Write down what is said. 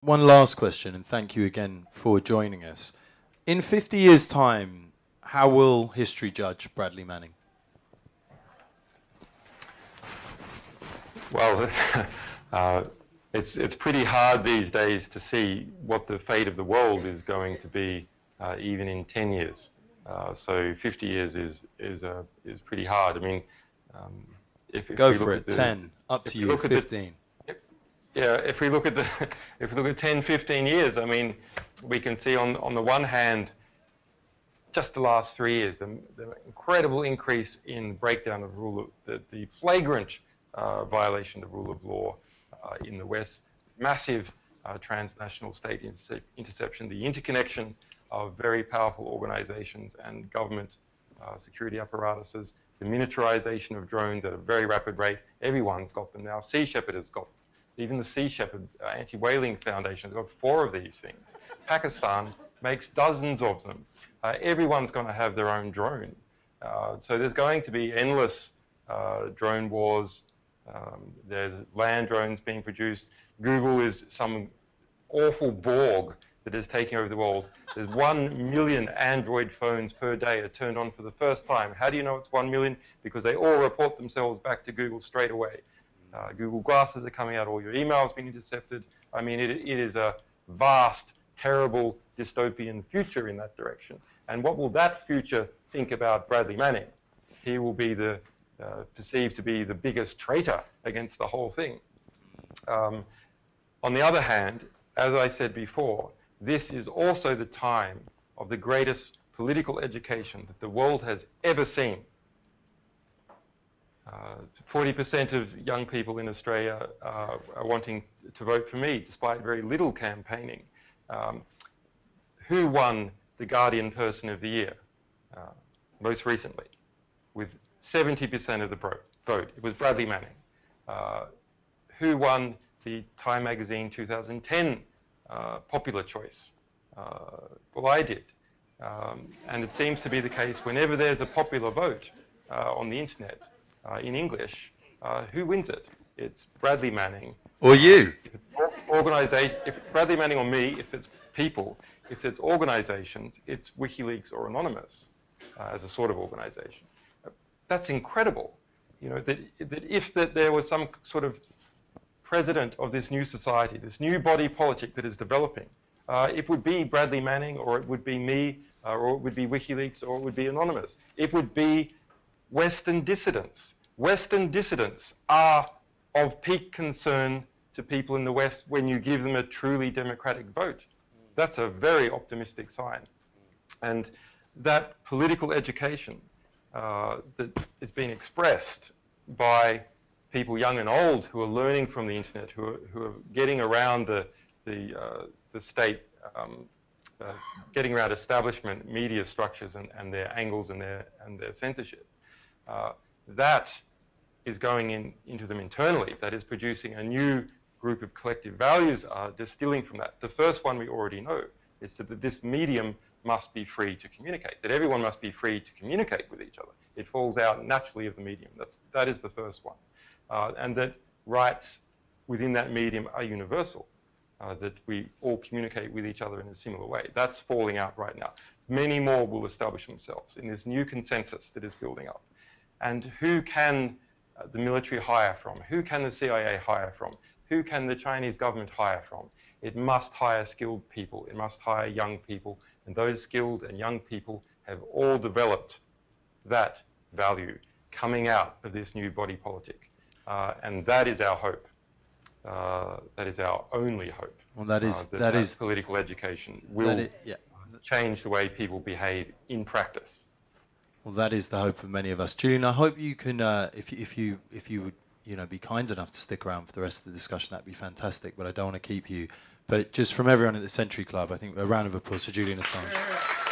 One last question, and thank you again for joining us. In 50 years' time, how will history judge Bradley Manning? Well, it's pretty hard these days to see what the fate of the world is going to be, even in 10 years. So 50 years is pretty hard. I mean, if Go we for look it. at the, 10 up to you. 15. Yeah, if we look at 10, 15 years, I mean, we can see on the one hand, just the last 3 years, the incredible increase in breakdown of rule of the flagrant violation of rule of law in the West, massive transnational state interception, the interconnection of very powerful organizations and government security apparatuses, the miniaturization of drones at a very rapid rate. Everyone's got them now. Sea Shepherd has got them. Even the Sea Shepherd Anti-Whaling Foundation has got 4 of these things. Pakistan makes dozens of them. Everyone's going to have their own drone. So there's going to be endless drone wars. There's land drones being produced. Google is some awful Borg that is taking over the world. There's 1 million Android phones per day are turned on for the first time. How do you know it's 1 million? Because they all report themselves back to Google straight away. Google Glasses are coming out, all your emails being intercepted. I mean, it is a vast, terrible, dystopian future in that direction. And what will that future think about Bradley Manning? He will be perceived to be the biggest traitor against the whole thing. On the other hand, as I said before, this is also the time of the greatest political education that the world has ever seen. 40% of young people in Australia are wanting to vote for me, despite very little campaigning. Who won the Guardian Person of the Year most recently? With 70% of the vote. It was Bradley Manning. Who won the Time Magazine 2010 popular choice? Well, I did. And it seems to be the case whenever there's a popular vote on the internet in English, who wins it? It's Bradley Manning. Or you. If it's if Bradley Manning or me, if it's people, if it's organizations, it's WikiLeaks or Anonymous as a sort of organization. That's incredible. You know, that if there was some sort of president of this new society, this new body politic that is developing, it would be Bradley Manning, or it would be me, or it would be WikiLeaks, or it would be Anonymous. It would be Western dissidents. Western dissidents are of peak concern to people in the West when you give them a truly democratic vote. That's a very optimistic sign. And that political education that is being expressed by people young and old who are learning from the internet, who are getting around the state, getting around establishment media structures and their angles and their censorship. That is going into them internally. That is producing a new group of collective values distilling from that. The first one we already know is that this medium must be free to communicate, that everyone must be free to communicate with each other. It falls out naturally of the medium. That is the first one. And that rights within that medium are universal, that we all communicate with each other in a similar way. That's falling out right now. Many more will establish themselves in this new consensus that is building up. And who can the military hire from? Who can the CIA hire from? Who can the Chinese government hire from? It must hire skilled people. It must hire young people. And those skilled and young people have all developed that value coming out of this new body politic. And that is our hope. That is our only hope. Well, that is political education will change the way people behave in practice. Well, that is the hope of many of us. Julian, I hope you can, if you would, be kind enough to stick around for the rest of the discussion, that'd be fantastic. But I don't want to keep you. But just from everyone at the Century Club, I think a round of applause for Julian Assange.